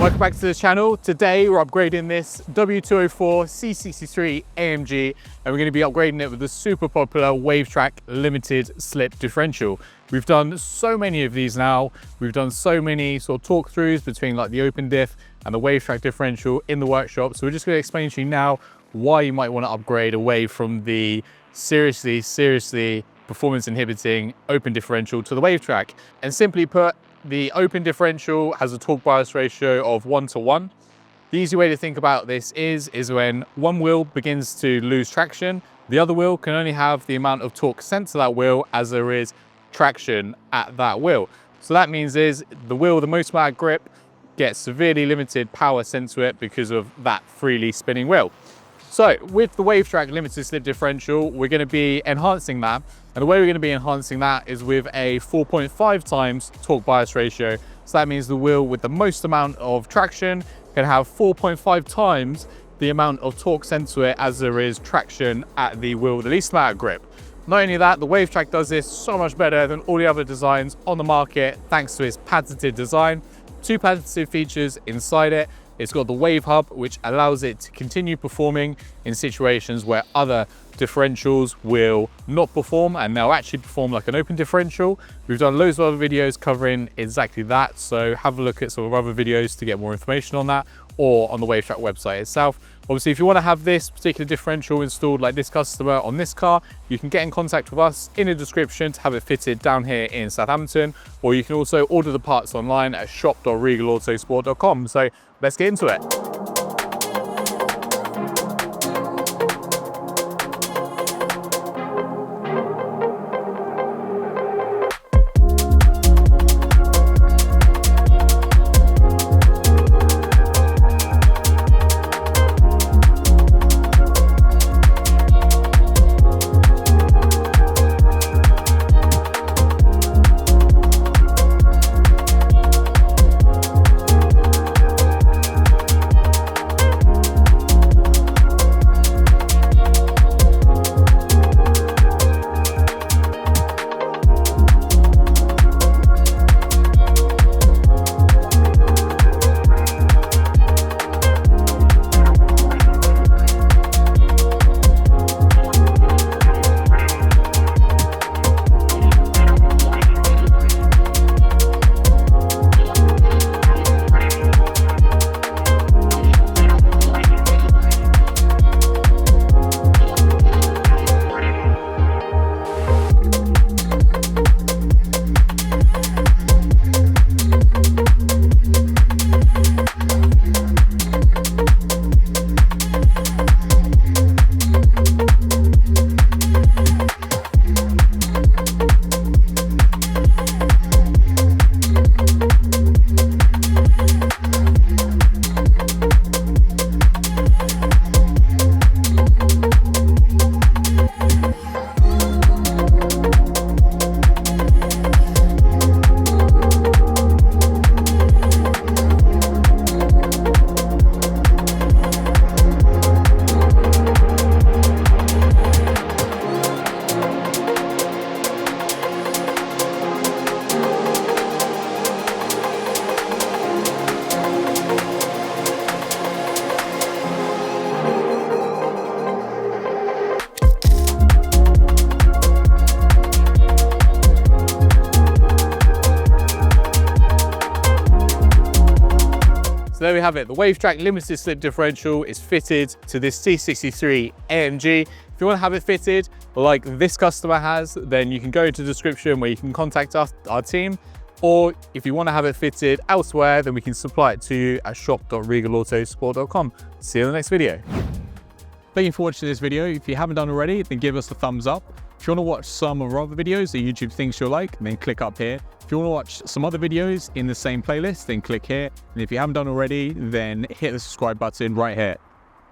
Welcome back to the channel. Today we're upgrading this W204 C63 AMG and we're going to be upgrading it with the super popular Wavetrac Limited Slip Differential. We've done so many of these now. We've done so many sort of talk throughs between like the open diff and the Wavetrac differential in the workshop. So we're just going to explain to you now why you might want to upgrade away from the seriously performance inhibiting open differential to the Wavetrac. And simply put, the open differential has a torque bias ratio of 1:1. The easy way to think about this is when one wheel begins to lose traction, the other wheel can only have the amount of torque sent to that wheel as there is traction at that wheel. So that means is the wheel with the most amount of grip gets severely limited power sent to it because of that freely spinning wheel. So with the Wavetrac Limited Slip Differential, we're going to be enhancing that. And the way we're going to be enhancing that is with a 4.5 times torque bias ratio. So that means the wheel with the most amount of traction can have 4.5 times the amount of torque sent to it as there is traction at the wheel with the least amount of grip. Not only that, the Wavetrac does this so much better than all the other designs on the market thanks to its patented design. Two patented features inside it. It's got the Wave Hub, which allows it to continue performing in situations where other differentials will not perform and they'll actually perform like an open differential. We've done loads of other videos covering exactly that, so have a look at some of our other videos to get more information on that, or on the Wavetrac website itself. Obviously, if you want to have this particular differential installed like this customer on this car, you can get in contact with us in the description to have it fitted down here in Southampton, or you can also order the parts online at shop.regalautosport.com. So let's get into it. So there we have it. The Wavetrac Limited Slip Differential is fitted to this C63 AMG. If you want to have it fitted like this customer has, then you can go into the description where you can contact us, our team. Or if you want to have it fitted elsewhere, then we can supply it to you at shop.regalautosport.com. See you in the next video. Thank you for watching this video. If you haven't done already, then give us a thumbs up. If you want to watch some of our other videos that YouTube thinks you'll like, then click up here. If you want to watch some other videos in the same playlist, then click here. And if you haven't done already, then hit the subscribe button right here.